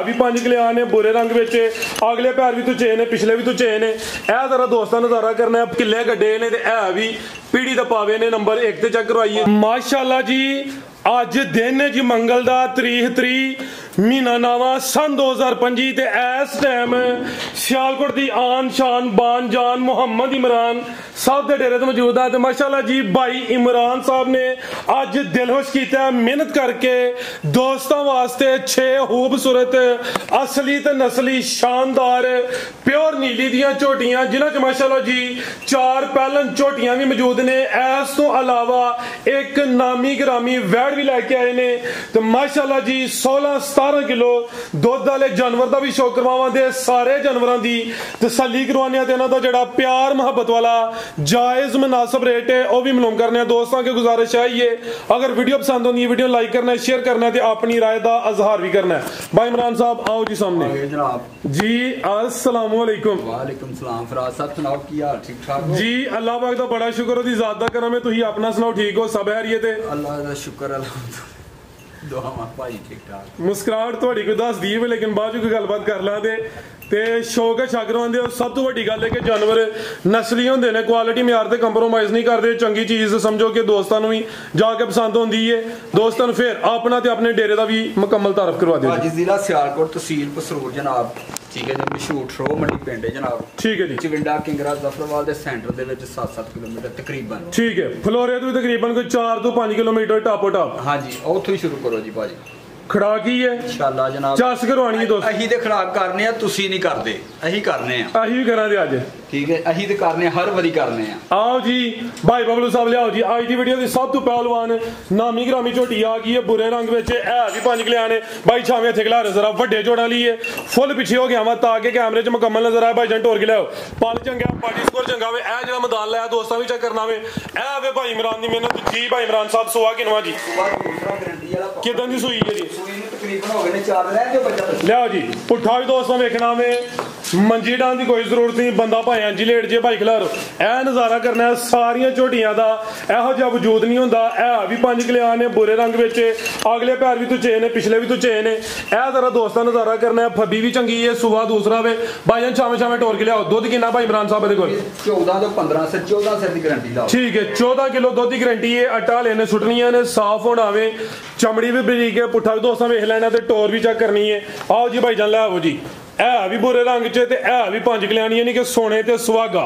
भी 5 किलो ने बुरे रंग विच अगले पैर भी तुझे ने पिछले भी तुझे ने ए जरा दोस्तों नजारा करना किले गड्डे ने ते है भी पीढ़ी दा पावे ने नंबर 1 ते चेक करवाइए माशाल्लाह जी अज दिन है जी मंगल दा तरीक महीना नावा सन 2025 ते इस टाइम सियालकोट दी आन शान बान जान मोहम्मद इमरान साहब दे डेरे ते मौजूद है। माशाल्लाह जी भाई इमरान साहब ने अज दिलखुश कीता मेहनत करके दोस्तों वास्ते 6 खूबसूरत असली ते नस्ली शानदार प्योर नीली दियां झोटियां जिन्हां च माशाल्लाह जी 4 पैलन झोटियां भी मौजूद ने। इस तो अलावा एक नामी ग्रामी वैड़ भी लैके आए ने तो माशाल्लाह जी 16-17 किलो दुध वाले जानवर का भी शौक करवावांगे सारे जानवरों की तसल्ली करवाने ते इन्हां दा जिहड़ा प्यार मुहब्बत वाला जायज़ मुनासिब रेट है वह भी मालूम करने। दोस्तों की गुजारिश है ये अगर वीडियो पसंद होती है वीडियो लाइक करना है शेयर करना है अपनी राय का इजहार भी करना है। भाई इमरान साहब आओ जी सामने जी अस्सलाम वालेकुम। वालेकुम सलाम फराज साहब सुनाओ की हाल ठीक ठाक हो जी अल्लाह पाक दा बड़ा शुक्र ओदी ज़ात दा करम है तुसी अपना सुनाओ ठीक हो सब हैरियत है अल्लाह दा शुक्र दुआवां भाई ठीक ठाक मुस्कुराहट थोड़ी कोई दस दी है लेकिन बाद कोई गलबात कर ला ते शौक है शक रवांदे सब तो वड्डी गल है कि जानवर नस्ली होंदे ने क्वालिटी म्यार ते कंप्रोमाइज़ नहीं करते चंगी चीज़ समझो कि दोस्तों भी जाके पसंद होंदी है दोस्तों फिर अपना ते अपने डेरे का भी मुकम्मल तारफ करवा दियो। जिला सियालकोट तहसील पसरूर जनाब ठीक है जी मशहूर शो मंडी पिंड है जनाब ठीक है जी चिविंडा किंगरा जफरवाल के सेंटर दे विच 7-7 किलोमीटर तकरीबन ठीक है फ्लोरे तो तकरीबन कोई 4 तो 5 किलोमीटर टापो टाप। हाँ जी उत्थों ही शुरू करो जी भाजी खड़ा की है इंशाल्लाह जनाब चस करवानी दोस्त अही ते खड़ा करने आ तुसी नहीं करदे अही करने आ अही भी करा दे आज ठीक है अही ते करने हर वारी करने आ आओ जी भाई बबलू साहब लियाओ जी आज की वीडियो दी सब तो पहलवान नामी ग्रामी झोटी आ गई है बुरे रंग विच है भी 5 किलो ने भाई छावे इत्थे खला जरा वड्डे जोड़ा लिए फुल पीछे हो गया वा ताकि कैमरे च मुकम्मल नजर आए भाई जान टोर के लियाओ पल चंगा पार्टी स्कोर चंगा वे ए जेड़ा मैदान लाया दोस्तां भी चेक करना वे ए वे भाई इमरान दी मेहनत जी भाई इमरान साहब सुआ किनवा जी किदां दी सूई है जी तकरीबन हो गए ने 4 रह गए बच्चा लियाओ जी पुट्ठा भी दोस्तों वेखना वे मंजी डान की कोई जरूरत नहीं बंदा भाई अंजी लेट जे भाई खिलारो ए नजारा करना है सारिया झोटियां का यहो जिहा वजूद नहीं होंदा है भी 5 किलो ने बुरे रंग विच अगले पैर भी तुझे ने पिछले भी तुझे ने ए जरा दोस्तों नजारा करना है फब्बी भी चंगी है सुबह दूसरा वे भाई जान छावे छावे टोर के लियाओ दुध कितना भाई इमरान साहब दे कोल 14 तो 15 से 14 से दी गारंटी लाओ ठीक है 14 किलो दुध की गारंटी है अट्टा लेने सुटनियां ने साफ होना वे चमड़ी भी बरीक है पुट्ठा भी दोस्तों वेख लेना ते टोर भी चेक करनी है आओ जी भाई जान लाओ जी है भी बुरे रंग च ते है भी 5 किलो यानी कि सोने ते सुहागा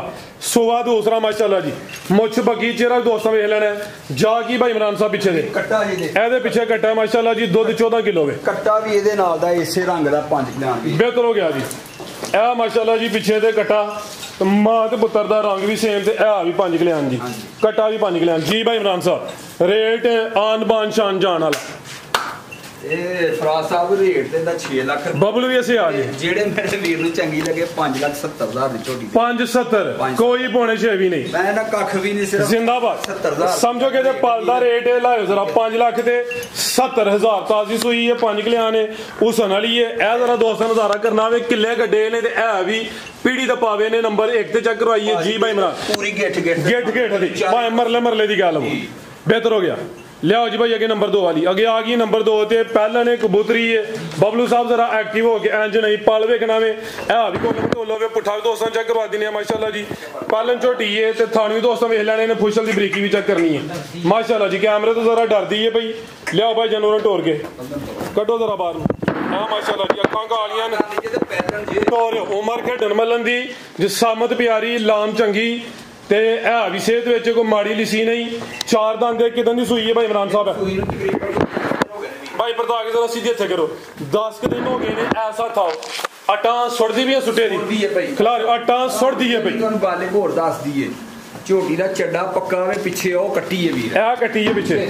सुहा दूसरा माशाल्लाह जी मुछ बगी चेहरा दोस्तों वेख लेना जा की भाई इमरान साहब पीछे दे कट्टा जी दे ए दे पीछे कट्टा माशाल्लाह जी दुध 14 किलो वे कट्टा भी इहदे नाल दा इसे रंग दा 5 किलो बेहतर हो गया जी ए माशाल्लाह जी पीछे दे कट्टा मां ते पुत्र दा रंग भी सेम ते है भी 5 किलो जी कट्टा भी 5 किलो जी भाई इमरान साहब रेट आन बान शान जान वाला फराज साहब रेट ते 6 लाख बबलू भी ऐसे आ गए जेड़े मेरे वीर नु चंगी लगे 5,70,000 दी छोटी 570 कोई पौने 6 भी नहीं मैं ना कख भी नहीं सिर्फ जिंदाबाद 70,000 समझो कि पल दा रेट लाओ जरा 5 लाख ते 70,000 ताजी सुई है 5 किलो ने हुसन वाली है ए जरा दोस्तों नजारा करना वे किले गड्डे ने ते है भी पीढ़ी दा पावे ने नंबर 1 ते चेक करवाइए जी भाई इमरान पूरी गेट दी भाई मरले दी गल बेहतर हो गया लियाओ जी भाई अगे नंबर 2 वाली अगे आ गई नंबर 2 ते पहला ने कबूतरी है बबलू साहब जरा एक्टिव हो गए इंज नहीं पल वेखना वे है भी कोलो वे पुट्ठा भी दोस्तों चेक करवा देने माशाल्लाह जी पालन झोटी है ते थानी भी दोस्तों वेख लेने ने फुशल दी बरीकी भी चेक करनी है माशाल्लाह जी कैमरे तो जरा डरदी है भाई लियाओ भाई जानवर टोर के कटो जरा बाहर हां माशाल्लाह जी अखां कालियां ने टोर उमर खेडन मलन दी जिसामत प्यारी लाम चंगी ते है भी सेहत विच कोई माड़ी लिसी नहीं 4 दंद किदां दी सूई है भाई इमरान साहब भाई परदा के जरा सीधे इत्थे करो 10 दिन हो गए ने ऐसा था आटा सुटदी भी है सुटे दी खिलार आटा सुटदी है भाई तुहानू गल एक होर दस दी है झोटी दा चड्डा पक्का वे पिछे ओ कट्टी है वीर ए कट्टी है पिछे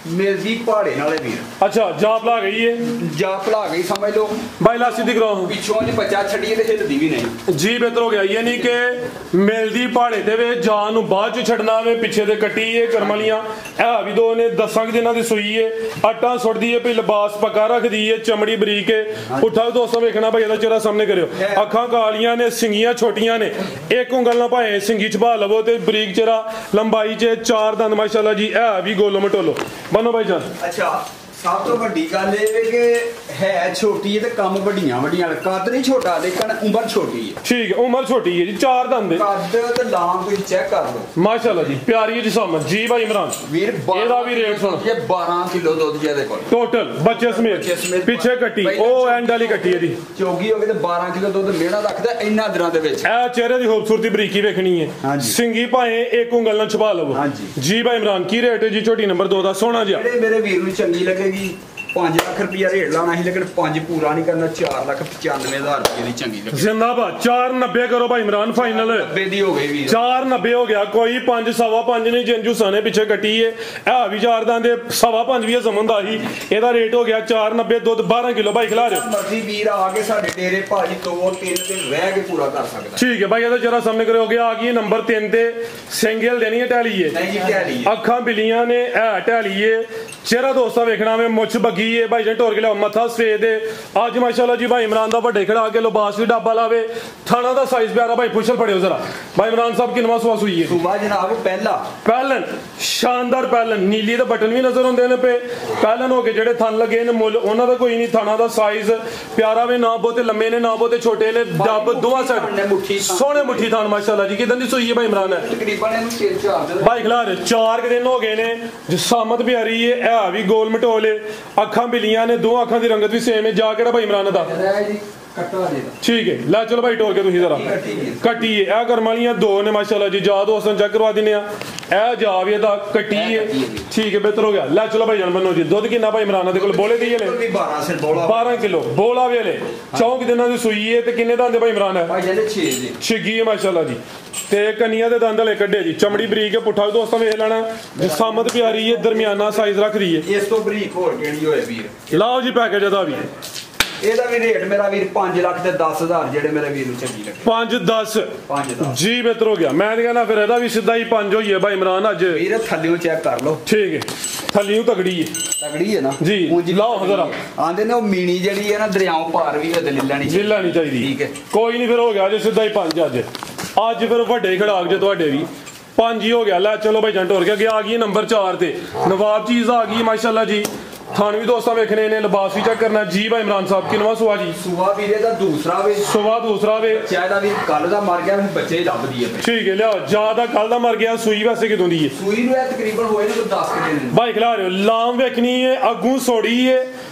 मिलदी पहाड़े नाले वीर अच्छा जाप ला गई है जाप ला गई समझ लो भाई ला सीधी कराओ पिछों दी बच्चा छड़ी ते हिलदी भी नहीं जी बेहतर हो गया ये नहीं कि मिलदी पहाड़े ते वे जान नु बाद च छड़ना वे पीछे ते कट्टी है करमलियां है भी दो ने 10 दिनां दी सूई है आटा सुटदी है पे लिबास पका रखदी है चमड़ी बरीक है उठा दोस्तों देखना भाई दा चेहरा सामने करियो अखां कालियां ने सिंगियां छोटियां ने एक उंगल ना भाए सिंगी छपा लवो ते बरीक चेहरा लंबाई च 4 दंद माशाल्लाह जी है भी गोलो मटोलो बनो भाई जान अच्छा ਸਭ ਤੋਂ ਵੱਡੀ ਗੱਲ ਇਹ ਹੈ ਕਿ ਹੈ ਛੋਟੀ ਹੈ ਤੇ ਕੰਮ ਵੱਡੀਆਂ ਕੱਦ ਨਹੀਂ ਛੋਟਾ ਲੇਕਿਨ ਉਮਰ ਛੋਟੀ ਹੈ। ਠੀਕ ਹੈ, ਉਮਰ ਛੋਟੀ ਹੈ ਜੀ, 4 ਦੰਦ ਕੱਦ ਤੇ ਲਾਮ ਤੁਸੀਂ ਚੈੱਕ ਕਰ ਲਓ ਮਾਸ਼ਾਅੱਲਾ ਜੀ, ਪਿਆਰੀ ਹੈ ਜੀ ਸਮਝ ਜੀ ਭਾਈ ਇਮਰਾਨ ਵੀਰ। ਇਹਦਾ ਵੀ ਰੇਟ ਸੁਣ, ਇਹ 12 ਕਿਲੋ ਦੁੱਧ ਜਿਹਦੇ ਕੋਲ ਟੋਟਲ ਬੱਚੇ ਸਮੇਤ ਪਿੱਛੇ ਕੱਟੀ ਉਹ ਐਂਡ ਵਾਲੀ ਕੱਟੀ ਇਹਦੀ ਚੋਗੀ ਹੋ ਗਈ ਤੇ 12 ਕਿਲੋ ਦੁੱਧ ਮੇਣਾ ਰੱਖਦਾ ਇੰਨਾ ਦਿਨਾਂ ਦੇ ਵਿੱਚ। ਇਹ ਚਿਹਰੇ ਦੀ ਖੂਬਸੂਰਤੀ ਬਰੀਕੀ ਵੇਖਣੀ ਹੈ, ਸਿੰਗੀ ਭਾਵੇਂ ਇੱਕ ਉਂਗਲ ਨਾਲ ਛੁਪਾ ਲਵੋ। ਜੀ ਭਾਈ ਇਮਰਾਨ ਕੀ ਰੇਟ ਹੈ ਜੀ ਝੋਟੀ ਨੰਬਰ 2 ਦਾ? ਸੋਹਣਾ ਜਿਹਾ ਜਿਹੜੇ ਮੇਰੇ ਵੀਰ ਨੂੰ ਚੰਗੀ ਲੱਗੇਗੀ 5 ਲੱਖ ਰੁਪਇਆ ਰੇਟ ਲਾਉਣਾ ਸੀ ਲੇਕਿਨ 5 ਪੂਰਾ ਨਹੀਂ ਕਰਨਾ, 4,95,000 ਰੁਪਏ ਦੀ ਚੰਗੀ ਲੱਗੀ। ਜ਼ਿੰਦਾਬਾਦ 490 ਕਰੋ ਭਾਈ ਇਮਰਾਨ ਫਾਈਨਲ 90 ਦੀ ਹੋ ਗਈ ਵੀਰ, 490 ਹੋ ਗਿਆ। ਕੋਈ 5 ਸਵਾ 5 ਨਹੀਂ, ਜਿੰਜੂ ਸਾਨੇ ਪਿੱਛੇ ਕੱਟੀ ਏ ਇਹ ਵੀ 4 ਦੰਦ ਸਵਾ 5 ਵੀ ਸਮਝਦਾ ਸੀ। ਇਹਦਾ ਰੇਟ ਹੋ ਗਿਆ 490, ਦੁੱਧ 12 ਕਿਲੋ ਭਾਈ ਖਿਲਾ ਰਹੇ ਮਰਜ਼ੀ ਵੀਰ ਆ ਕੇ ਸਾਡੇ ਡੇਰੇ ਭਾਜੀ 2-3 ਦਿਨ ਰਹਿ ਕੇ ਪੂਰਾ ਕਰ ਸਕਦਾ। ਠੀਕ ਹੈ ਭਾਈ, ਇਹਦਾ ਜਰਾ ਸਾਹਮਣੇ ਕਰੋਗੇ ਆ ਗਈ ਨੰਬਰ 3 ਤੇ ਸਿੰਗਲ ਦੇਣੀ ਹੈ ਟੈਲੀ ਏ, ਨਹੀਂ ਜੀ ਟੈਲੀ ਅੱਖਾਂ ਬਿਲੀਆਂ ਨੇ ਇਹ ਟੈਲੀ ਏ, ਚਿਹਰਾ ਦੋਸਤਾ ਵੇਖਣਾ ਵੇ ਮੁੱਛ ਬੱਗੀ ਏ ਭਾਈ ਜਨ ਟੋਰ ਕੇ ਲਿਆ ਮੱਥਾ ਸਫੇਦ ਦੇ। ਅੱਜ ਮਾਸ਼ਾਅੱਲਾ ਜੀ ਭਾਈ ਇਮਰਾਨ ਦਾ ਵੱਡੇ ਖੜਾ ਕੇ ਲਿਬਾਸ ਵੀ ਡੱਬਾ ਲਾਵੇ, ਥਾਣਾ ਦਾ ਸਾਈਜ਼ ਪਿਆਰਾ ਭਾਈ ਪੁੱਛਲ ਫੜਿਓ ਜਰਾ। ਭਾਈ ਇਮਰਾਨ ਸਾਹਿਬ ਕਿੰਨਵਾਂ ਸਵਾ ਸੂਈ ਹੈ? ਸੁਬਾ ਜਨਾਬ ਪਹਿਲਨ ਸ਼ਾਨਦਾਰ ਪਹਿਲਨ, ਨੀਲੀ ਦੇ ਬਟਨ ਵੀ ਨਜ਼ਰ ਆਉਂਦੇ ਨੇ ਪੇ ਪਹਿਲਨ ਹੋ ਕੇ ਜਿਹੜੇ ਥਣ ਲੱਗੇ ਨੇ ਮੁੱਲ ਉਹਨਾਂ ਦਾ ਕੋਈ ਨਹੀਂ, ਥਾਣਾ ਦਾ ਸਾਈਜ਼ ਪਿਆਰਾ ਵੇ, ਨਾ ਬਹੁਤੇ ਲੰਮੇ ਨੇ ਨਾ ਬਹੁਤੇ ਛੋਟੇ ਨੇ, ਡੱਬ ਦੋਵਾਂ ਸਾਈਡ ਸੋਹਣੇ ਮੁੱਠੀ ਥਣ ਮਾਸ਼ਾਅੱਲਾ ਜੀ। ਕਿਦਾਂ ਦੀ ਸੂਈ ਹੈ ਭਾਈ ਇਮਰਾਨ? ਤਕਰੀਬਨ ਇਹਨੂੰ 3-4 ਦਿਨ ਭਾਈ ਖਿਲਾਰ 4 ਦਿਨ ਹੋ ਗਏ ਨੇ, ਜਿਸਾਮਤ ਪਿਆਰੀ ਹੈ, ਇਹ ਵੀ ਗੋਲ ਮਟੋਲੇ, ਅੱਖਾਂ ਬਿਲੀਆਂ ਨੇ, ਦੋ ਅੱਖਾਂ ਦੀ ਰੰਗਤ ਵੀ ਸੇਮ ਹੈ। ਜਾ ਕਿਹੜਾ ਭਾਈ ਇਮਰਾਨ ਦਾ? ਠੀਕ ਹੈ, ਲੈ ਚਲੋ ਭਾਈ ਟੋਰ ਕੇ ਤੁਸੀਂ ਜ਼ਰਾ ਕੱਟੀ ਹੈ। ਇਹ ਕਰਮ ਵਾਲੀਆਂ 2 ਨੇ ਮਾਸ਼ਾਅੱਲਾ ਜੀ, ਜਾ ਦੋਸਤਾਂ ਚੈੱਕ ਕਰਵਾ ਦਿੰਦੇ ਆ। ਇਹ ਜਾ ਵੀ ਇਹਦਾ ਕੱਟੀ ਹੈ, ਠੀਕ ਹੈ, ਬਿਹਤਰ ਹੋ ਗਿਆ। ਲੈ ਚਲੋ ਭਾਈ ਜਾਨ ਬੰਨੋ ਜੀ, ਦੁੱਧ ਕਿੰਨਾ ਭਾਈ ਇਮਰਾਨ ਦੇ ਕੋਲ? ਬੋਲੇ ਦੀ ਹਲੇ 12 ਕਿਲੋ ਬੋਲਾ ਵੀ ਹਲੇ 4 ਦਿਨਾਂ ਦੀ ਸੂਈ ਹੈ। ਤੇ ਕਿੰਨੇ ਦੰਦ ਭਾਈ ਇਮਰਾਨ ਹੈ? ਭਾਈ ਕਹਿੰਦੇ 6 ਜੀ, ਛਿੱਗੀ ਹੈ ਮਾਸ਼ਾਅੱਲਾ ਜੀ, ਤੇ ਕੰਨੀਆਂ ਦੇ ਦੰਦ ਹਲੇ ਕੱਢੇ ਜੀ, ਚਮੜੀ ਬਰੀਕ ਹੈ, ਪੁੱਠਾ ਵੀ ਦੋਸਤਾਂ ਵੇਖ ਲੈਣਾ, ਜਿਸਾਮਤ ਪਿਆਰੀ ਹੈ, ਦਰਮਿਆਨਾ ਸਾਈਜ਼ ਰੱਖਦੀ ਹੈ। ਇਸ ਤੋਂ ਬਰੀਕ ਹੋਰ ਕਿਹੜੀ ਹੋਏ ਵੀਰ? ਲਾਓ ਜੀ ਪੈਕੇਜ ਇਹਦਾ ਵੀ, ਇਹਦਾ ਵੀ ਰੇਟ ਮੇਰਾ ਵੀਰ 5 ਲੱਖ ਤੇ 10,000 ਜਿਹੜੇ ਮੇਰੇ ਵੀਰ ਨੂੰ ਚੰਗੀ ਲੱਗੇ। 5-10 ਜੀ ਬਿਹਤਰ ਹੋ ਗਿਆ। ਮੈਂ ਤੇ ਕਹਿੰਦਾ ਫਿਰ ਇਹਦਾ ਵੀ ਸਿੱਧਾ ਹੀ 5 ਹੋਈ ਹੈ ਭਾਈ ਇਮਰਾਨ ਅੱਜ। ਵੀਰ ਥੱਲਿਓਂ ਚੈੱਕ ਕਰ ਲਓ, ਠੀਕ ਹੈ, ਥੱਲਿਓਂ ਤਗੜੀ ਹੈ, ਤਗੜੀ ਹੈ ਨਾ ਜੀ। ਲਾਓ ਜ਼ਰਾ, ਆਂਦੇ ਨੇ ਉਹ ਮੀਣੀ ਜਿਹੜੀ ਹੈ ਨਾ ਦਰਿਆਓਂ ਪਾਰ ਵੀ ਉਹਦੇ ਲੀਲਾ ਨਹੀਂ ਚਾਹੀਦੀ। ਠੀਕ ਹੈ, ਕੋਈ ਨਹੀਂ ਫਿਰ ਹੋ ਗਿਆ ਅੱਜ ਸਿੱਧਾ ਹੀ 5 ਅੱਜ ਫਿਰ ਵੱਡੇ ਖੜਾਕ ਜੇ ਤੁਹਾਡੇ ਵੀ 5 ਹੀ ਹੋ ਗਿਆ। ਲੈ ਚਲੋ ਭਾਈ ਜੰਟ ਹੋਰ ਕੇ ਅੱਗੇ ਆ ਗਈ ਨੰਬਰ 4 ਤੇ ਨਵਾਬ ਚੀਜ਼ ਆ ਗਈ ਮਾਸ਼ਾਅੱਲਾ ਜੀ। ਥਾਣ ਵੀ ਦੋਸਤਾਂ ਵੇਖਣੇ ਨੇ, ਲਿਬਾਸ ਵੀ ਚੈੱਕ ਕਰਨਾ। ਜੀ ਭਾਈ ਇਮਰਾਨ ਸਾਹਿਬ ਕਿੰਨਵਾਂ ਸੁਆ ਜੀ? ਸੁਆ ਵੀਰੇ ਦਾ ਦੂਸਰਾ ਵੇ, ਸੁਆ ਦੂਸਰਾ ਵੇ। ਚਾਹਦਾ ਵੀ ਕੱਲ ਦਾ ਮਰ ਗਿਆ, ਬੱਚੇ ਹੀ ਲੱਭਦੀ ਹੈ। ਠੀਕ ਹੈ, ਲਿਆਓ ਜਿਆਦਾ ਕੱਲ ਦਾ ਮਰ ਗਿਆ। ਸੂਈ ਵੈਸੇ ਕਿਦੋਂ ਦੀ ਹੈ? ਸੂਈ ਨੂੰ ਤਕਰੀਬਨ ਹੋਏ ਨੇ 10 ਦਿਨ ਭਾਈ ਖਿਲਾ ਰਹੇ ਹੋ। ਲਾਮ ਵੇਖਣੀ ਹੈ, ਅੱਗੂ ਸੋੜੀ ਹੈ,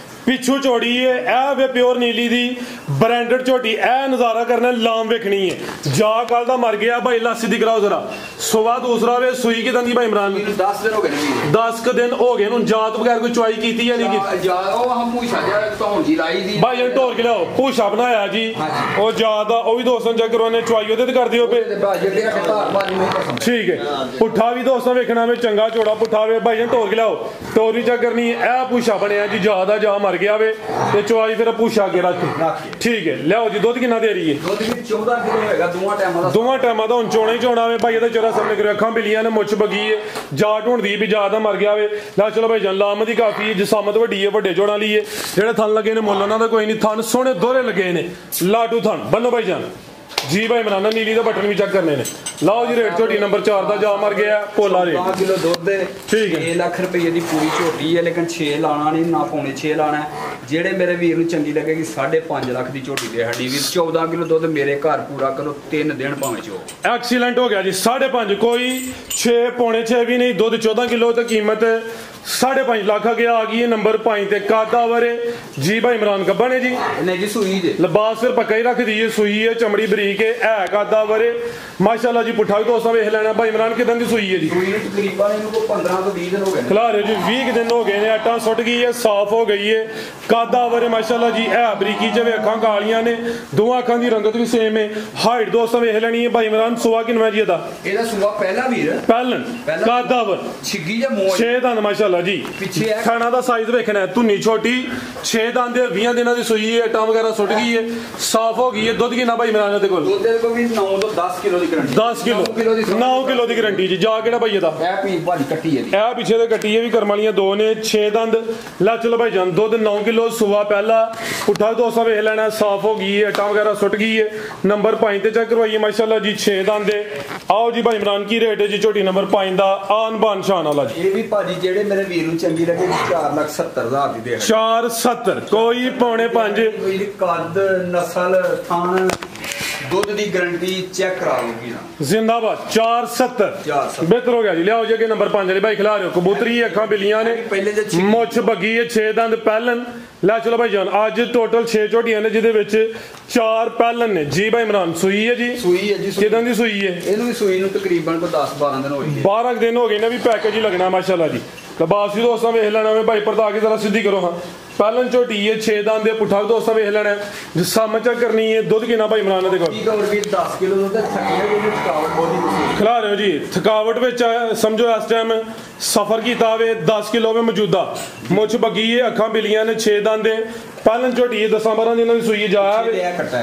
ਪਿੱਛੋਂ ਚੌੜੀ ਹੈ। ਇਹ ਵੇ ਪਿਓਰ ਨੀਲੀ ਦੀ ਬ੍ਰਾਂਡਡ ਝੋਟੀ, ਇਹ ਨਜ਼ਾਰਾ ਕਰਨਾ, ਲਾਮ ਵੇਖਣੀ ਹੈ। ਜਾ ਕੱਲ ਦਾ ਮਰ ਗਿਆ ਭਾਈ, ਲੱਸੀ ਦੀ ਕਰਾਓ ਜ਼ਰਾ। ਸੁਆ ਦੂਸਰਾ ਵੇ, ਸੂਈ ਕਿਦਾਂ ਦੀ ਭਾਈ ਇਮਰਾਨ? 10 ਦਿਨ ਹੋ ਗਏ ਨੇ। 10 ਦਿਨ ਹੋ ਗਏ ਨੂੰ। ਜਾਤ ਬਗੈਰ ਕੋਈ ਚੁਆਈ ਕੀਤੀ ਜਾਂ ਨਹੀਂ ਕੀਤੀ? ਉਹ ਹਮ ਪੂਛਾ ਜਿਹਾ ਧੌਣ ਜੀ ਲਾਈ ਦੀ ਭਾਈ ਇਹ ਢੋਲ ਕੇ ਲਿਆਓ, ਪੂਛਾ ਬਣਾਇਆ ਜੀ ਉਹ ਜਾਤ ਦਾ, ਉਹ ਵੀ ਦੋਸਤਾਂ ਚੈੱਕ ਕਰਵਾਉਣੇ, ਚੁਆਈ ਉਹਦੇ ਤੇ ਕਰ ਦਿਓ ਪੇ। ਠੀਕ ਹੈ, ਪੁੱਠਾ ਵੀ ਦੋਸਤਾਂ ਵੇਖਣਾ ਵੇ, ਚੰਗਾ ਚੋੜਾ ਪੁੱਠਾ ਵੇ ਭਾਈ ਢੋਲ ਕੇ ਲਿਆਓ। ਟੋਰ ਵੀ ਚੈੱਕ ਕਰਨੀ। ਇਹ ਪੂਛਾ ਬਣਿਆ ਜੀ, ਜਾ ਦਾ ਜਾ ਮਰ ਗਿਆ ਵੇ, ਤੇ ਚੁਆਈ ਫਿਰ ਪੂਛਾ ਅੱਗੇ ਰੱਖ। ਠੀਕ ਹੈ, ਲਿਆਓ ਜੀ। ਦੁੱਧ ਕਿੰਨਾ ਦੇ ਰਹੀ ਹੈ? ਦੁੱਧ ਵੀ 14 ਕਿਲੋ ਹੋਏਗਾ ਦੋਵਾਂ ਟਾਈਮਾਂ ਦਾ। ਹੁਣ ਚੋਣਾ ਹੀ ਚੋਣਾ ਵੇ ਭਾਈ, ਇਹਦਾ ਚਿਹਰਾ ਸਾਹਮਣੇ ਕਰਿਓ, ਅੱਖਾਂ ਬਿਲੀਆਂ ਨੇ, ਮੁੱਛ ਬੱਗੀ ਹੈ, ਜਾ ਢੂੰਡਦੀ ਵੀ ਜਾ ਦਾ ਮਰ ਗਿਆ ਵੇ। ਲੈ ਚਲੋ ਭਾਈ ਜਾਨ, ਲਾਮ ਦੀ ਕਾਫੀ ਜਿਸਾਮਤ ਵੱਡੀ ਹੈ, ਵੱਡੇ ਜੋੜਾਂ ਲਈ ਹੈ। ਜਿਹੜੇ ਥਣ ਲੱਗੇ ਨੇ ਮੁੱਲ ਉਹਨਾਂ ਦਾ ਕੋਈ ਨਹੀਂ, ਥਣ ਸੋਹਣੇ ਦੋਹਰੇ ਲੱਗੇ ਨੇ, ਲਾਟੂ ਥਣ ਬੰਨੋ ਭਾਈ ਜਾਨ। ਜੀ ਭਾਈ ਇਮਰਾਨ ਨੀਲੀ ਦੇ ਬਟਨ ਵੀ ਚੈੱਕ ਕਰਨੇ ਨੇ। ਲਾਓ ਜੀ ਰੇਟ ਝੋਟੀ ਨੰਬਰ 4 ਦਾ ਜਾ ਮਰ ਗਿਆ, ਭੋਲਾ ਰੇਟ 5 ਕਿਲੋ ਦੁੱਧ ਹੈ। ਠੀਕ ਹੈ, 6 ਲੱਖ ਰੁਪਏ ਦੀ ਪੂਰੀ ਝੋਟੀ ਹੈ, ਲੇਕਿਨ 6 ਲਾਣਾ ਨਹੀਂ, ਨਾ ਪੌਣੇ 6 ਲਾਣਾ। ਜਿਹੜੇ ਮੇਰੇ ਵੀਰ ਨੂੰ ਚੰਗੀ ਲੱਗੇਗੀ 5.5 ਲੱਖ ਦੀ ਝੋਟੀ ਦੇ ਸਾਡੀ ਵੀਰ। 14 ਕਿਲੋ ਦੁੱਧ ਮੇਰੇ ਘਰ ਪੂਰਾ ਕਰੋ 3 ਦਿਨ ਭਾਵੇਂ ਚੋ। ਐਕਸੀਲੈਂਟ ਹੋ ਗਿਆ ਜੀ। 5.5 ਕੋਈ 6 ਪੌਣੇ 6 ਵੀ ਨਹੀਂ, ਦੁੱਧ 14 ਕਿਲੋ ਤੇ ਕੀਮਤ 5.5 ਲੱਖ ਅੱਗੇ ਆ ਗਈ ਹੈ ਨੰਬਰ 5 ਤੇ। ਕਾਦਾਵਰੇ ਜੀ ਭਾਈ ਇਮਰਾਨ ਗੱਬਾ ਨੇ ਜੀ, ਨਹੀਂ ਜੀ ਸੂਈ ਦੇ ਲਿਬਾਸ ਫਿਰ ਪੱਕਾ ਹੀ ਰੱਖਦੀ ਹੈ, ਸੂਈ ਹੈ, ਚਮੜੀ ਬਰੀਕ ਹੈ, ਕਾਦਾਵਰੇ ਮਾਸ਼ਾਅੱਲਾ ਜੀ। ਪੁੱਠਾ ਵੀ ਦੋਸਤਾਂ ਵੇਖ ਲੈਣਾ। ਭਾਈ ਇਮਰਾਨ ਕਿਦਾਂ ਦੀ ਸੂਈ ਹੈ ਜੀ? ਸੂਈ ਨੂੰ ਤਕਰੀਬਨ ਇਹਨੂੰ ਕੋ 15 ਤੋਂ 20 ਦਿਨ ਹੋ ਗਏ ਨੇ। ਖਿਲਾਰੇ ਜੀ 20 ਦਿਨ ਹੋ ਗਏ ਨੇ, ਆਟਾ ਸੁੱਟ ਗਈ ਹੈ, ਸਾਫ਼ ਹੋ ਗਈ ਹੈ, ਕਾਦਾਵਰੇ ਮਾਸ਼ਾਅੱਲਾ ਜੀ। ਇਹ ਬਰੀਕੀ ਚ ਵੇਖਾਂ ਕਾਲੀਆਂ ਨੇ, ਦੋਵਾਂ ਅੱਖਾਂ ਦੀ ਰੰਗਤ ਵੀ ਸੇਮ ਹੈ। ਹਾਈਟ ਦੋਸਤਾਂ ਵੇਖ ਲੈਣੀ ਹੈ। ਭਾਈ ਇਮਰਾਨ ਸੁਆ ਕਿੰਨਾ ਜੀ ਇਹਦਾ? ਇਹਦਾ ਸੁਆ ਪਹਿਲਾ ਵੀਰ ਪਹਿਲਨ ਕਾਦਾਵਰ ਛਿੱਗੀ ਜਾਂ ਮੋਹ 6 ਦੰਦ ਮਾਸ਼ਾਅੱਲਾ ਜੀ। ਪਿੱਛੇ ਖਾਣਾ ਦਾ ਸਾਈਜ਼ ਵੇਖਣਾ, ਧੁੰਨੀ ਛੋਟੀ, 6 ਦੰਦ ਦੇ, 20 ਦਿਨਾਂ ਦੀ ਸੂਈ ਹੈ, ਆਟਾ ਵਗੈਰਾ ਸੁੱਟ ਗਈ ਹੈ, ਸਾਫ਼ ਹੋ ਗਈ ਹੈ। ਦੁੱਧ ਕਿੰਨਾ ਭਾਈ ਇਮਰਾਨ ਦੇ ਕੋਲ? ਦੁੱਧ ਦੇ ਕੋਲ ਵੀ 9 ਤੋਂ 10 ਕਿਲੋ ਦੀ ਗਰੰਟੀ। 10 ਕਿਲੋ 9 ਕਿਲੋ ਦੀ ਗਰੰਟੀ ਜੀ। ਜਾ ਕਿਹੜਾ ਭਾਈ ਇਹਦਾ? ਇਹ ਪੀ ਭਾਜੀ ਕੱਟੀ ਹੈ ਜੀ, ਇਹ ਪਿੱਛੇ ਤੇ ਕੱਟੀ ਹੈ ਵੀ ਕਰਮ ਵਾਲੀਆਂ 2 ਨੇ, 6 ਦੰਦ। ਲੈ ਚਲੋ ਭਾਈ ਜਾਨ, ਦੁੱਧ 9 ਕਿਲੋ, ਸੁਆ ਪਹਿਲਾ, ਪੁੱਠਾ ਦੋਸਤਾਂ ਵੇਖ ਲੈਣਾ, ਸਾਫ਼ ਹੋ ਗਈ ਹੈ, ਆਟਾ ਵਗੈਰਾ ਸੁੱਟ ਗਈ ਹੈ। ਨੰਬਰ 5 ਤੇ ਚੈੱਕ ਕਰਵਾਈਏ ਮਾਸ਼ਾਅੱਲਾ ਜੀ, 6 ਦੰਦ ਦੇ। ਆਓ ਜੀ ਭਾਈ ਇਮਰਾਨ ਕੀ ਰੇਟ ਹੈ ਜੀ ਝੋਟੀ ਨੰਬਰ 5 ਦਾ? ਆਨ ਬਾਨ ਸ਼ਾਨ ਵਾਲਾ ਜੀ। ਇਹ ਵੀ ਭਾਜੀ ਜਿਹੜੇ ਮੇਰੇ ਮੇਰੇ ਵੀਰ ਨੂੰ ਚੰਗੀ ਲੱਗੇ 4,70,000 ਦੀ ਦੇ 470 ਕੋਈ ਪੌਣੇ 5 ਵੀਰ ਕੱਦ ਨਸਲ ਥਾਣ ਦੁੱਧ ਦੀ ਗਾਰੰਟੀ ਚੈੱਕ ਕਰਾ ਲੂਗੀ ਨਾ ਜ਼ਿੰਦਾਬਾਦ 470 ਬਿਹਤਰ ਹੋ ਗਿਆ ਜੀ ਲਿਆਓ ਜੀ ਅੱਗੇ ਨੰਬਰ 5 ਵਾਲੇ ਭਾਈ ਖਿਲਾ ਰਹੇ ਹੋ ਕਬੂਤਰੀ ਅੱਖਾਂ ਬਿੱਲੀਆਂ ਨੇ ਪਹਿਲੇ ਜੇ ਮੁੱਛ ਬੱਗੀ ਹੈ 6 ਦੰਦ ਪਹਿਲਨ ਲੈ ਚਲੋ ਭਾਈ ਜਾਨ ਅੱਜ ਟੋਟਲ 6 ਝੋਟੀਆਂ ਨੇ ਜਿਹਦੇ ਵਿੱਚ 4 ਪਹਿਲਨ ਨੇ ਜੀ ਭਾਈ ਇਮਰਾਨ ਸੂਈ ਹੈ ਜੀ ਸੂਈ ਹੈ ਜੀ ਕਿਦਾਂ ਦੀ ਸੂਈ ਹੈ ਇਹਨੂੰ ਵੀ ਸੂਈ ਨੂੰ ਤਕਰੀਬਨ ਕੋਈ 10-12 ਦਿਨ ਹੋਏ 12 ਦਿਨ ਹੋ ਗਏ ਨੇ ਵੀ ਪੈਕੇਜ ਹੀ ਲੱਗਣਾ ਮਾਸ਼ਾਅੱਲਾ ਜੀ ਲਬਾਸ ਵੀ ਦੋਸਤਾਂ ਵੇਖ ਲੈਣਾ ਵੇ ਭਾਈ ਪਰਦਾ ਕੇ ਜ਼ਰਾ ਸਿੱਧੀ ਕਰੋ ਹਾਂ ਪਹਿਲਨ ਝੋਟੀ ਹੈ 6 ਦੰਦ ਦੇ ਪੁੱਠਾ ਵੀ ਦੋਸਤਾਂ ਵੇਖ ਲੈਣਾ ਜਿਸਾ ਮਚਾ ਕਰਨੀ ਹੈ ਦੁੱਧ ਕਿੰਨਾ ਭਾਈ ਇਮਰਾਨ ਦੇ ਕੋਲ ਠੀਕ ਹੈ ਵੀਰ 10 ਕਿਲੋ ਦੁੱਧ ਥੱਕਿਆ ਇਹਦੀ ਥਕਾਵਟ ਬਹੁਤ ਖਿਲਾ ਰਹੇ ਹੋ ਜੀ ਥਕਾਵਟ ਵਿੱਚ ਸਮਝੋ ਇਸ ਟਾਈਮ ਸਫਰ ਕੀਤਾ ਹੋਵੇ 10 ਕਿਲੋ ਵਿੱਚ ਮੌਜੂਦਾ ਮੁੱਛ ਬੱਗੀ ਹੈ ਅੱਖਾਂ ਬਿਲੀਆਂ ਨੇ 6 ਦੰਦ ਦੇ ਪਹਿਲਨ ਝੋਟੀ 10-12 ਦਿਨਾਂ ਦੀ ਸੂਈ ਜਾਇਆ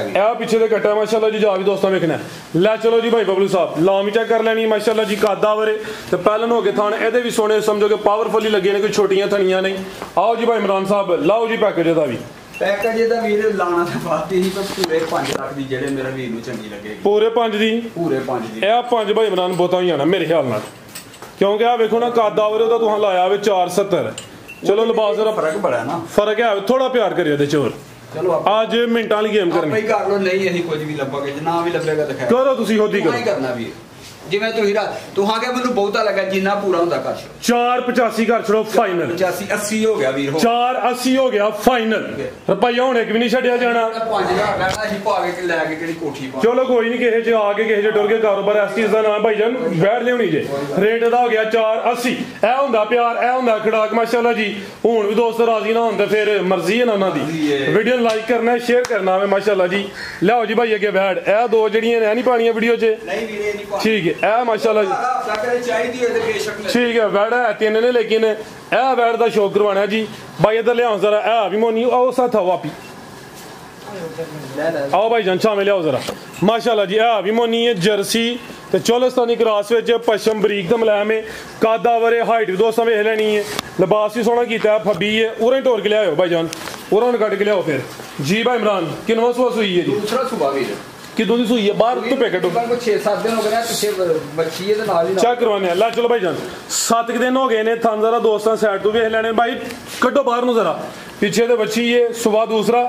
ਇਹ ਪਿੱਛੇ ਦੇ ਕੱਟਾ ਮਾਸ਼ਾਅੱਲਾ ਜੀ ਜਾ ਵੀ ਦੋਸਤਾਂ ਵੇਖਣਾ ਲੈ ਚਲੋ ਜੀ ਭਾਈ ਬਬਲੂ ਸਾਹਿਬ ਲਾਮ ਵੀ ਚੈੱਕ ਕਰ ਲੈਣੀ ਮਾਸ਼ਾਅੱਲਾ ਜੀ ਕਾਦਾ ਵਰੇ ਤੇ ਪਹਿਲਨ ਹੋ ਕੇ ਥਾਣ ਇਹਦੇ ਵੀ ਸੋਹਣੇ ਸਮਝੋ ਕਿ ਪਾਵਰਫੁਲੀ ਲੱਗੇ ਨੇ ਕੋਈ ਛੋਟੀਆਂ ਥਣੀਆਂ ਨਹੀਂ ਆਓ ਜੀ ਭਾਈ ਇਮਰਾਨ ਸਾਹਿਬ ਲਾਓ ਜੀ ਪੈਕੇਜ ਦਾ ਵੀ ਪੈਕੇਜ ਇਹਦਾ ਵੀਰ ਲਾਣਾ ਤਾਂ ਬਾਤੀ ਹੀ ਪਰ ਪੂਰੇ 5 ਲੱਖ ਦੀ ਜਿਹੜੇ ਮੇਰੇ ਵੀਰ ਨੂੰ ਚੰਗੀ ਲੱਗੇਗੀ ਪੂਰੇ 5 ਦੀ ਪੂਰੇ 5 ਦੀ ਇਹ 5 ਭਾਈ ਇਮਰਾਨ ਬਹੁਤਾ ਹੀ ਆਣਾ ਮੇਰੇ ਖਿਆਲ ਨਾਲ ਕਿਉਂਕਿ ਆ ਵੇਖੋ ਨਾ ਕਾਦਾ ਵਰੇ ਉਹਦਾ ਤੁਸੀਂ ਲਾਇਆ ਵੇ 470 ਚਲੋ ਲਿਬਾਸ ਦਾ ਫਰਕ ਬੜਾ ਨਾ ਫਰਕ ਹੈ ਥੋੜਾ ਪਿਆਰ ਕਰਿਓ ਇਹਦੇ ਚ ਹੋਰ ਚਲੋ ਅੱਜ ਮਿੰਟਾਂ ਵਾਲੀ ਗੇਮ ਕਰਨੀ ਆਪੇ ਕਰ ਲੋ ਨਹੀਂ ਅਸੀਂ ਕੁਝ ਵੀ ਲੱਭਾਂਗੇ ਜੇ ਨਾ ਵੀ ਲੱਭੇਗਾ ਤਾਂ ਖੈਰ ਕਰੋ ਤੁਸੀਂ ਹੋਦੀ ਕਰੋ ਨਹੀਂ ਕਰਨਾ ਵੀਰ ਜਿਵੇਂ ਤੁਸੀਂ ਤੁਹਾਂ ਕਿ ਮੈਨੂੰ ਬਹੁਤਾ ਲੱਗਾ ਜਿੰਨਾ ਪੂਰਾ ਹੁੰਦਾ ਕਰ 485 ਕਰ ਛੜੋ ਫਾਈਨਲ 85 80 ਹੋ ਗਿਆ ਵੀਰ 480 ਹੋ ਗਿਆ ਫਾਈਨਲ ਰੁਪਈਆ ਹੁਣ ਇੱਕ ਵੀ ਨਹੀਂ ਛੱਡਿਆ ਜਾਣਾ 5000 ਕਹਿੰਦਾ ਅਸੀਂ ਪਾ ਕੇ ਲੈ ਕੇ ਕਿਹੜੀ ਕੋਠੀ ਪਾ ਚਲੋ ਕੋਈ ਨਹੀਂ ਕਿਸੇ ਚ ਆ ਕੇ ਕਿਸੇ ਚ ਟੁਰ ਕੇ ਕਾਰੋਬਾਰ ਇਸ ਚੀਜ਼ ਦਾ ਨਾਮ ਭਾਈਜਾਨ ਬੈਠ ਲਿਆਉਣੀ ਜੇ ਰੇਟ ਦਾ ਹੋ ਗਿਆ 480 ਇਹ ਹੁੰਦਾ ਪਿਆਰ ਇਹ ਹੁੰਦਾ ਖੜਾਕ ਮਾਸ਼ਾਅੱਲਾ ਜੀ ਹੁਣ ਵੀ ਦੋਸਤ ਰਾਜ਼ੀ ਨਾ ਹੁੰਦੇ ਫਿਰ ਮਰਜ਼ੀ ਹੈ ਨਾ ਉਹਨਾਂ ਦੀ ਵੀਡੀਓ ਲਾਈਕ ਕਰਨਾ ਸ਼ੇਅਰ ਕਰਨਾ ਹੈ ਮਾਸ਼ਾਅੱਲਾ ਜੀ ਲਿਆਓ ਜੀ ਭਾਈ ਅੱਗੇ ਬੈਠ ਇਹ ਦੋ ਜਿਹੜੀਆਂ ਨੇ ਨਹੀਂ ਪਾਣੀਆਂ ਵੀਡੀਓ 'ਚ ਨਹੀਂ ਵੀਰੇ ਨਹੀਂ ਪਾ ਠੀਕ ਹੈ ਇਹ ਮਾਸ਼ਾਅੱਲਾ ਜੀ ਚਾਹੀਦੀ ਹੋਏ ਤੇ ਬੇਸ਼ੱਕ ਲੈ ਠੀਕ ਹੈ ਵੈੜ ਹੈ ਤਿੰਨ ਨੇ ਲੇਕਿਨ ਇਹ ਵੈੜ ਦਾ ਸ਼ੌਕ ਕਰਵਾਣਾ ਜੀ ਭਾਈ ਇਧਰ ਲਿਆਓ ਜ਼ਰਾ ਇਹ ਵੀ ਮੋਨੀ ਆਓ ਸਾਥ ਵਾਪੀ ਆਓ ਭਾਈ ਜਾਨ ਸ਼ਾਮੇ ਲਿਆਓ ਜ਼ਰਾ ਮਾਸ਼ਾਅੱਲਾ ਜੀ ਇਹ ਵੀ ਮੋਨੀ ਹੈ ਜਰਸੀ ਤੇ ਚੋਲਸਤਾਨੀ ਕ੍ਰਾਸ ਵਿੱਚ ਪਸ਼ਮ ਬਰੀਕ ਦਾ ਮਲਾਮ ਹੈ ਕਾਦਾ ਵਰੇ ਹਾਈਟ ਵੀ ਦੋਸਤਾਂ ਵੇਖ ਲੈਣੀ ਹੈ ਲਿਬਾਸ ਵੀ ਸੋਹਣਾ ਕੀਤਾ ਹੈ ਫੱਬੀ ਹੈ ਉਰੇ ਟੋਰ ਕੇ ਲਿਆਓ ਭਾਈ ਜਾਨ ਉਰਾਂ ਕੱਢ ਕੇ ਲਿਆਓ ਫਿਰ ਜੀ ਭਾਈ ਇਮਰਾਨ ਕਿੰਨਵਾਂ ਸੂਆ ਸੂਈ ਹੈ ਜੀ ਦੂਸਰਾ ਸੁਬਾ ਵੀਰ ਕਿਦੋਂ ਦੀ ਸੂਈ ਹੈ ਬਾਹਰ ਤੋਂ ਪੈਕਟ ਹੋ 6-7 ਦਿਨ ਹੋ ਗਏ ਨਾ ਪਿੱਛੇ ਬੱਚੀ ਇਹਦੇ ਨਾਲ ਹੀ ਚੈੱਕ ਕਰਵਾਨੇ ਲੈ ਚਲੋ ਭਾਈ ਜਾਨ 7 ਦਿਨ ਹੋ ਗਏ ਨੇ ਥਾਂ ਜ਼ਰਾ ਦੋਸਤਾਂ ਸਾਈਡ ਤੋਂ ਵੇਖ ਲੈਣੇ ਭਾਈ ਕੱਢੋ ਬਾਹਰ ਨੂੰ ਜ਼ਰਾ ਪਿੱਛੇ ਤੇ ਬੱਚੀ ਹੈ ਸੁਬਾ ਦੂਸਰਾ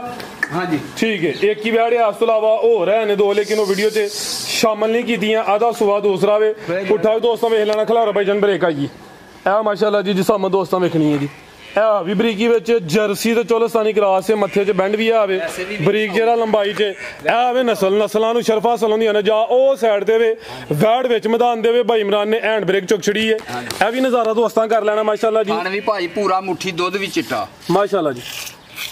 ਹਾਂਜੀ ਠੀਕ ਹੈ ਇੱਕ ਹੀ ਵਿਆਹ ਇਸ ਤੋਂ ਇਲਾਵਾ ਹੋਰ ਹੈ ਨੇ ਦੋ ਲੇਕਿਨ ਉਹ ਵੀਡੀਓ 'ਚ ਸ਼ਾਮਲ ਨਹੀਂ ਕੀਤੀਆਂ ਆਦਾ ਸੁਬਾ ਦੂਸਰਾ ਵੇ ਪੁੱਠਾ ਵੀ ਦੋਸਤਾਂ ਵੇਖ ਲੈਣਾ ਖਿਲਾਰਾ ਭਾਈ ਜਾਨ ਬ੍ਰੇਕ ਆਈ ਇਹ ਮਾਸ਼ਾਅੱਲਾ ਜੀ ਜਿਸਾਂ ਦੋਸਤਾਂ ਵੇਖਣੀ ਹੈ ਜੀ ਇਹ ਵੀ ਬਰੀਕੀ ਵਿੱਚ ਜਰਸੀ ਤੇ ਚੋਲਸਤਾਨੀ ਕਰਾਸ ਹੈ ਮੱਥੇ 'ਚ ਬੈਂਡ ਵੀ ਆਵੇ ਬਰੀਕ ਜਿਹੜਾ ਲੰਬਾਈ 'ਚ ਇਹ ਆਵੇ ਨਸਲਾਂ ਨੂੰ ਸ਼ਰਫਾ ਸਲੋਂ ਦੀਆਂ ਨੇ ਜਾਂ ਉਹ ਸਾਈਡ ਤੇ ਵੇ ਵੈੜ ਵਿੱਚ ਮੈਦਾਨ ਦੇ ਵੇ ਭਾਈ ਇਮਰਾਨ ਨੇ ਹੈਂਡ ਬ੍ਰੇਕ ਚੁੱਕ ਛੜੀ ਹੈ ਇਹ ਵੀ ਨਜ਼ਾਰਾ ਦੋਸਤਾਂ ਕਰ ਲੈਣਾ ਮਾਸ਼ਾਅੱਲਾ ਜੀ ਵੀ ਭਾਈ ਪੂਰਾ ਮੁੱਠੀ ਦੁੱਧ ਵੀ ਚਿੱਟਾ ਮਾਸ਼ਾਅੱਲਾ ਜੀ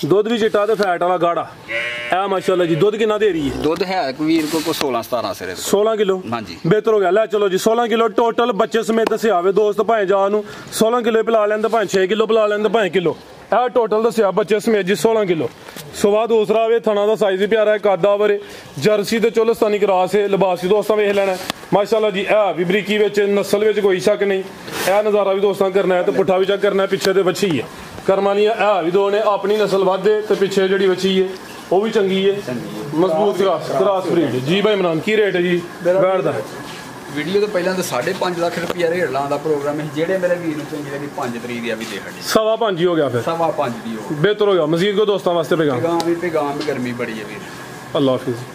ਦੁੱਧ ਵੀ ਚਿੱਟਾ ਤੇ ਫੈਟ ਵਾਲਾ ਗਾੜਾ ਇਹ ਮਾਸ਼ਾਅੱਲਾ ਜੀ ਦੁੱਧ ਕਿੰਨਾ ਦੇ ਰਹੀ ਹੈ ਦੁੱਧ ਹੈ ਵੀਰ ਕੋ 16-17 ਸਿਰੇ 16 ਕਿਲੋ ਹਾਂਜੀ ਬਿਹਤਰ ਹੋ ਗਿਆ ਲੈ ਚਲੋ ਜੀ 16 ਕਿਲੋ ਟੋਟਲ ਬੱਚੇ ਸਮੇਤ ਦੱਸਿਆ ਆਵੇ ਦੋਸਤ ਭਾਵੇਂ ਜਾ ਨੂੰ 16 ਕਿਲੋ ਪਿਲਾ ਲੈਂਦੇ ਭਾਵੇਂ 6 ਕਿਲੋ ਪਿਲਾ ਲੈਂਦੇ ਭਾਵੇਂ ਕਿਲੋ ਇਹ ਟੋਟਲ ਦੱਸਿਆ ਬੱਚੇ ਸਮੇਤ ਜੀ 16 ਕਿਲੋ ਸੁਬਾ ਦੂਸਰਾ ਵੇ ਥਣਾ ਦਾ ਸਾਈਜ਼ ਵੀ ਪਿਆਰਾ ਹੈ ਕਾਦਾ ਵਰੇ ਜਰਸੀ ਤੇ ਚੋਲਸਤਾਨੀ ਕਰਾਸ ਹੈ ਲਿਬਾਸ ਵੀ ਦੋਸਤਾਂ ਵੇਖ ਲੈਣਾ ਮਾਸ਼ਾਅੱਲਾ ਜੀ ਇਹ ਵੀ ਬਰੀਕੀ ਵਿੱਚ ਨਸਲ ਵਿੱਚ ਕੋਈ ਸ਼ੱਕ ਨਹੀਂ ਇਹ ਨਜ਼ਾਰਾ ਵੀ ਦੋਸਤਾਂ ਕਰਨਾ ਹੈ ਤੇ ਪੁੱਠਾ ਵੀ ਚੈੱਕ ਕਰਨਾ ਹੈ ਪਿੱਛੇ ਤੇ ਬੱਚੀ ਹੈ ਕਰਮਾਨੀਆਂ ਇਹ ਵੀ ਦੋ ਨੇ ਆਪਣੀ ਨਸਲ ਵਾਧੇ ਤੇ ਪਿੱਛੇ ਜਿਹੜੀ ਬੱਚੀ ਹੈ ਉਹ ਵੀ ਚੰਗੀ ਹੈ ਮਜ਼ਬੂਤ ਕਰਾਸ ਬਰੀਡ ਜੀ ਭਾਈ ਇਮਰਾਨ ਕੀ ਰੇਟ ਹੈ ਜੀ ਬੈਠ ਦਾ ਵੀਡੀਓ ਤੋਂ ਪਹਿਲਾਂ ਤਾਂ 5.5 ਲੱਖ ਰੁਪਇਆ ਰੇਟ ਲਾਉਣ ਦਾ ਪ੍ਰੋਗਰਾਮ ਹੈ ਜਿਹੜੇ ਮੇਰੇ ਵੀਰ ਨੂੰ ਚੰਗੀ ਲੱਗੀ 5 ਤਰੀਕ ਦੀ ਆ ਵੀ ਦੇ ਸਾਡੀ 5.5 ਹੀ ਹੋ ਗਿਆ ਫਿਰ 5.5 ਦੀ ਹੋ ਬਿਹਤਰ ਹੋ ਗਿਆ ਮਜ਼ੀਦ ਕੋ ਦੋਸਤਾਂ ਵਾਸਤੇ ਪੈਗਾਮ ਵੀ ਗਰਮੀ ਬੜੀ ਹੈ ਵੀਰ ਅੱਲਾਹ ਹਾਫਿਜ਼